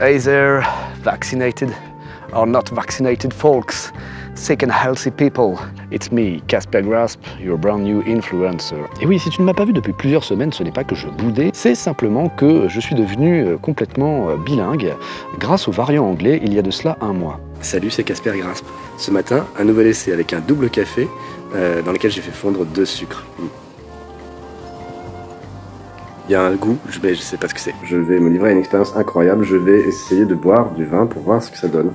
Hey there, vaccinated or not vaccinated folks, sick and healthy people. It's me, Casper Grasp, your brand new influencer. Et oui, si tu ne m'as pas vu depuis plusieurs semaines, ce n'est pas que je boudais, c'est simplement que je suis devenu complètement bilingue grâce au variant anglais il y a de cela un mois. Salut, c'est Casper Grasp. Ce matin, un nouvel essai avec un double café dans lequel j'ai fait fondre 2 sucres. Il y a un goût, je sais pas ce que c'est. Je vais me livrer à une expérience incroyable, je vais essayer de boire du vin pour voir ce que ça donne.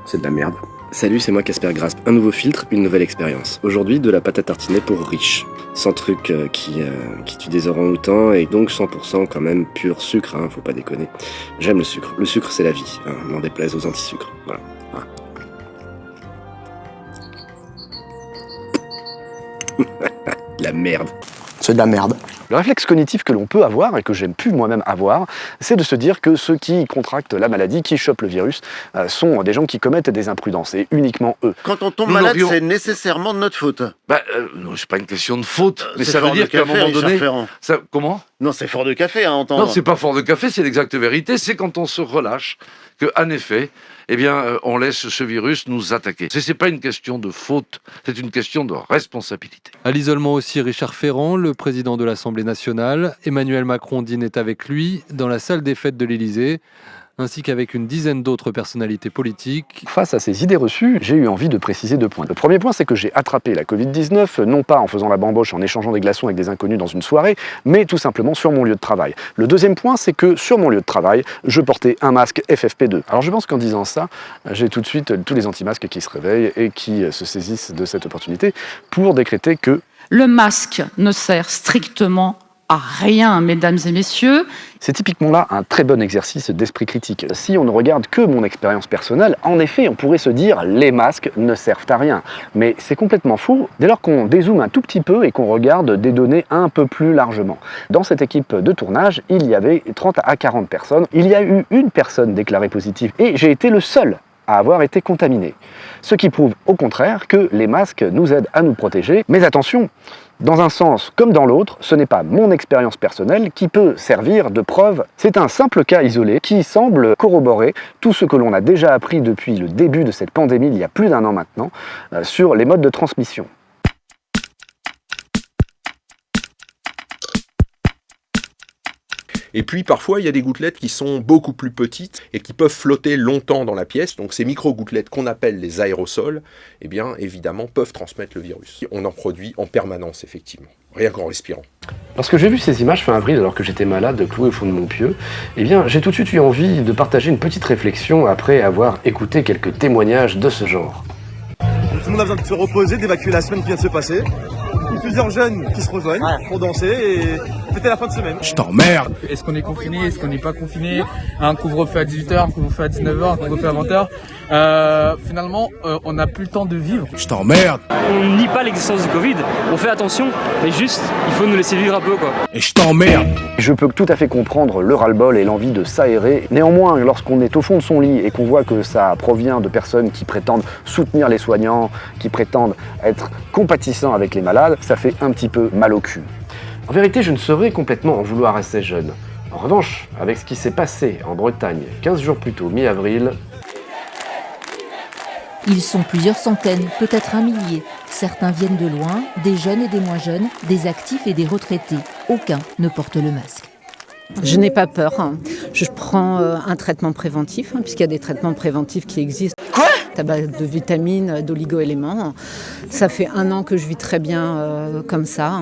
C'est de la merde. Salut, c'est moi Casper Grasp. Un nouveau filtre, une nouvelle expérience. Aujourd'hui, de la pâte à tartiner pour riches. Sans truc qui tue des orang-outans et donc 100% quand même pur sucre, hein, faut pas déconner. J'aime le sucre. Le sucre, c'est la vie, hein, n'en déplaise aux anti-sucres. Voilà. La merde. C'est de la merde. Le réflexe cognitif que l'on peut avoir, et que j'aime plus moi-même avoir, c'est de se dire que ceux qui contractent la maladie, qui chopent le virus, sont des gens qui commettent des imprudences, et uniquement eux. Quand on tombe malade, c'est nécessairement de notre faute. Non, c'est pas une question de faute, mais ça veut veut dire qu'à un moment donné... Comment ? Non, c'est fort de café à entendre. Non, c'est pas fort de café, c'est l'exacte vérité, c'est quand on se relâche qu'en effet, on laisse ce virus nous attaquer. C'est pas une question de faute, c'est une question de responsabilité. À l'isolement aussi, Richard Ferrand, le président de l'Assemblée nationale. Emmanuel Macron dînait avec lui dans la salle des fêtes de l'Élysée, ainsi qu'avec une dizaine d'autres personnalités politiques. Face à ces idées reçues, j'ai eu envie de préciser 2 points. Le premier point, c'est que j'ai attrapé la Covid-19, non pas en faisant la bamboche en échangeant des glaçons avec des inconnus dans une soirée, mais tout simplement sur mon lieu de travail. Le deuxième point, c'est que sur mon lieu de travail, je portais un masque FFP2. Alors je pense qu'en disant ça, j'ai tout de suite tous les anti-masques qui se réveillent et qui se saisissent de cette opportunité pour décréter que le masque ne sert strictement à rien, mesdames et messieurs. C'est typiquement là un très bon exercice d'esprit critique. Si on ne regarde que mon expérience personnelle, en effet, on pourrait se dire les masques ne servent à rien. Mais c'est complètement faux dès lors qu'on dézoome un tout petit peu et qu'on regarde des données un peu plus largement. Dans cette équipe de tournage, il y avait 30 à 40 personnes. Il y a eu une personne déclarée positive et j'ai été le seul à avoir été contaminé. Ce qui prouve au contraire que les masques nous aident à nous protéger. Mais attention, dans un sens comme dans l'autre, ce n'est pas mon expérience personnelle qui peut servir de preuve. C'est un simple cas isolé qui semble corroborer tout ce que l'on a déjà appris depuis le début de cette pandémie, il y a plus d'1 an maintenant, sur les modes de transmission. Et puis parfois il y a des gouttelettes qui sont beaucoup plus petites et qui peuvent flotter longtemps dans la pièce. Donc ces micro-gouttelettes qu'on appelle les aérosols, eh bien évidemment peuvent transmettre le virus. On en produit en permanence effectivement, rien qu'en respirant. Lorsque j'ai vu ces images fin avril alors que j'étais malade, cloué au fond de mon pieu, eh bien j'ai tout de suite eu envie de partager une petite réflexion après avoir écouté quelques témoignages de ce genre. Tout le monde a besoin de se reposer, d'évacuer la semaine qui vient de se passer. Plusieurs jeunes qui se rejoignent pour danser et fêter la fin de semaine. Je t'emmerde. Est-ce qu'on est confiné, est-ce qu'on n'est pas confiné? Un couvre-feu à 18h, un couvre-feu à 19h, un couvre-feu à 20h. Finalement, on n'a plus le temps de vivre. Je t'emmerde. On nie pas l'existence du Covid, on fait attention, mais juste, il faut nous laisser vivre un peu, quoi. Et je t'emmerde. Je peux tout à fait comprendre le ras-le-bol et l'envie de s'aérer. Néanmoins, lorsqu'on est au fond de son lit et qu'on voit que ça provient de personnes qui prétendent soutenir les soignants, qui prétendent être compatissants avec les malades, ça fait un petit peu mal au cul. En vérité, je ne saurais complètement en vouloir à ces jeunes. En revanche, avec ce qui s'est passé en Bretagne 15 jours plus tôt, mi-avril... Ils sont plusieurs centaines, peut-être 1 millier. Certains viennent de loin, des jeunes et des moins jeunes, des actifs et des retraités. Aucun ne porte le masque. Je n'ai pas peur. Je prends un traitement préventif, puisqu'il y a des traitements préventifs qui existent. Quoi ? Tabac de vitamines, d'oligo-éléments. Ça fait 1 an que je vis très bien comme ça.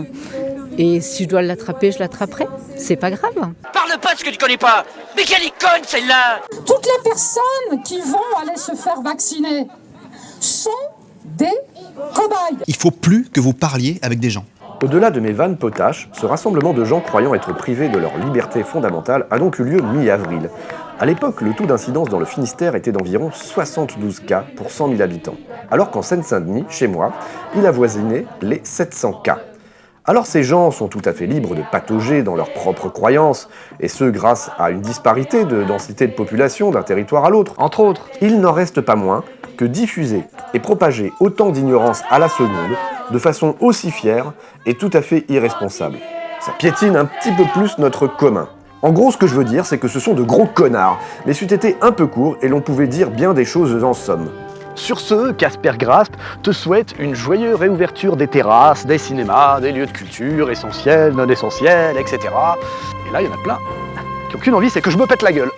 Et si je dois l'attraper, je l'attraperai. C'est pas grave. Parle pas de ce que tu connais pas. Mais quelle icône celle-là! Toutes les personnes qui vont aller se faire vacciner sont des cobayes. Il faut plus que vous parliez avec des gens. Au-delà de mes vannes potaches, ce rassemblement de gens croyant être privés de leur liberté fondamentale a donc eu lieu mi-avril. À l'époque, le taux d'incidence dans le Finistère était d'environ 72 cas pour 100 000 habitants, alors qu'en Seine-Saint-Denis, chez moi, il avoisinait les 700 cas. Alors ces gens sont tout à fait libres de patauger dans leurs propres croyances, et ce grâce à une disparité de densité de population d'un territoire à l'autre. Entre autres, il n'en reste pas moins que diffuser et propager autant d'ignorance à la seconde, de façon aussi fière et tout à fait irresponsable. Ça piétine un petit peu plus notre commun. En gros, ce que je veux dire, c'est que ce sont de gros connards, mais c'eût été un peu court et l'on pouvait dire bien des choses en somme. Sur ce, Casper Grasp te souhaite une joyeuse réouverture des terrasses, des cinémas, des lieux de culture, essentiels, non essentiels, etc. Et là, il y en a plein qui n'ont qu'une envie, c'est que je me pète la gueule.